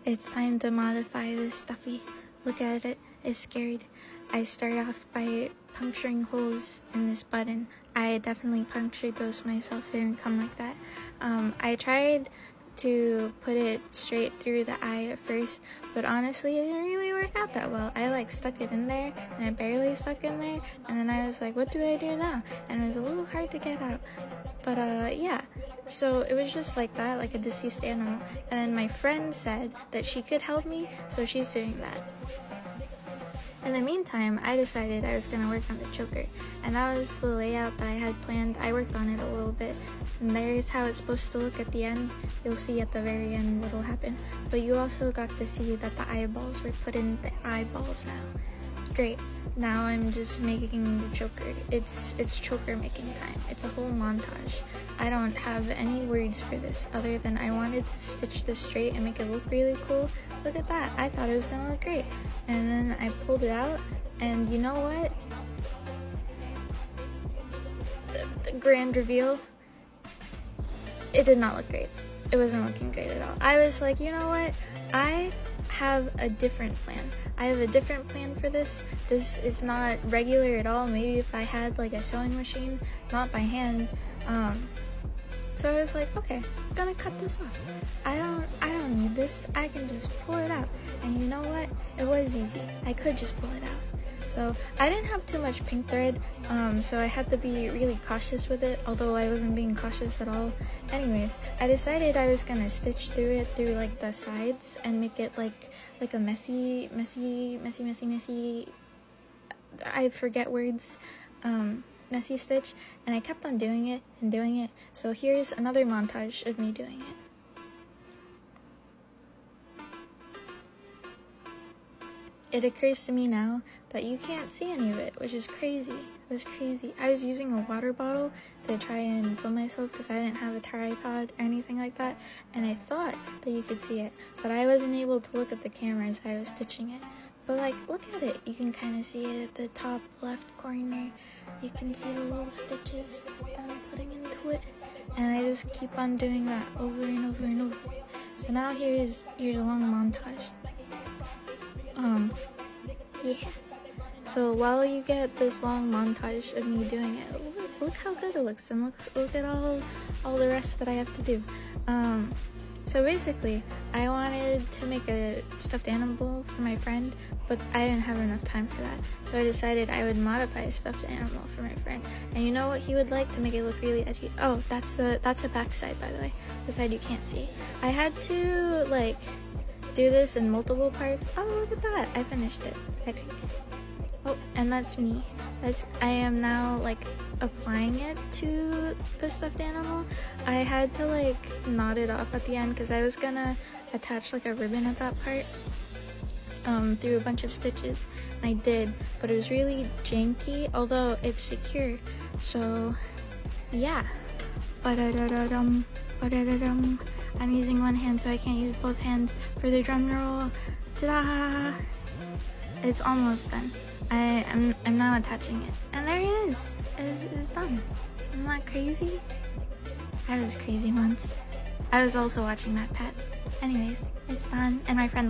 It's time to modify this stuffy. Look at it, it's scared. I start off by puncturing holes in this button. I definitely punctured those myself, it didn't come like that. I tried to put it straight through the eye at first, but honestly it didn't really work out that well. I like stuck it in there and I barely stuck in there, and then I was like, what do I do now? And it was a little hard to get out. But yeah, so it was just like that, like a deceased animal. And then my friend said that she could help me, so she's doing that. In the meantime, I decided I was going to work on the choker, and that was the layout that I had planned. I worked on it a little bit, and there's how it's supposed to look at the end. You'll see at the very end what will happen, but you also got to see that the eyeballs were put in the eyeballs now. Great. Now I'm just making the choker. It's choker making time. It's a whole montage. I don't have any words for this other than I wanted to stitch this straight and make it look really cool. Look at that. I thought it was gonna look great. And then I pulled it out, and you know what? The grand reveal, it did not look great. It wasn't looking great at all. I was like, you know what? I have a different plan. I have a different plan for this. This is not regular at all. Maybe if I had like a sewing machine, not by hand. So I was like, okay, I'm gonna cut this off. I don't need this. I can just pull it out. And you know what? It was easy. I could just pull it out. So I didn't have too much pink thread, so I had to be really cautious with it, although I wasn't being cautious at all. Anyways, I decided I was gonna stitch through it through like the sides and make it like a messy, I forget words, messy stitch, and I kept on doing it and doing it. So here's another montage of me doing it. It occurs to me now that you can't see any of it, which is crazy. That's crazy. I was using a water bottle to try and film myself because I didn't have a tripod or anything like that, and I thought that you could see it, but I wasn't able to look at the camera as I was stitching it. But like, look at it. You can kind of see it at the top left corner. You can see the little stitches that I'm putting into it, and I just keep on doing that over and over and over. So now here's a long montage. Yeah. So while you get this long montage of me doing it, look how good it looks, and look at all the rest that I have to do. So basically, I wanted to make a stuffed animal for my friend, but I didn't have enough time for that. So I decided I would modify a stuffed animal for my friend. And you know what he would like to make it look really edgy? Oh, that's the back side, by the way. The side you can't see. I had to like do this in multiple parts. Oh, look at that. I finished it, I think. Oh, and that's me. I am now like applying it to the stuffed animal. I had to like knot it off at the end because I was gonna attach like a ribbon at that part through a bunch of stitches, and I did, but it was really janky, although it's secure. So yeah. I'm using one hand, so I can't use both hands for the drum roll. Ta-da! It's almost done. I'm now attaching it, and there it is. It's done. Isn't that crazy? I was crazy once. I was also watching that pet. Anyways, it's done, and my friend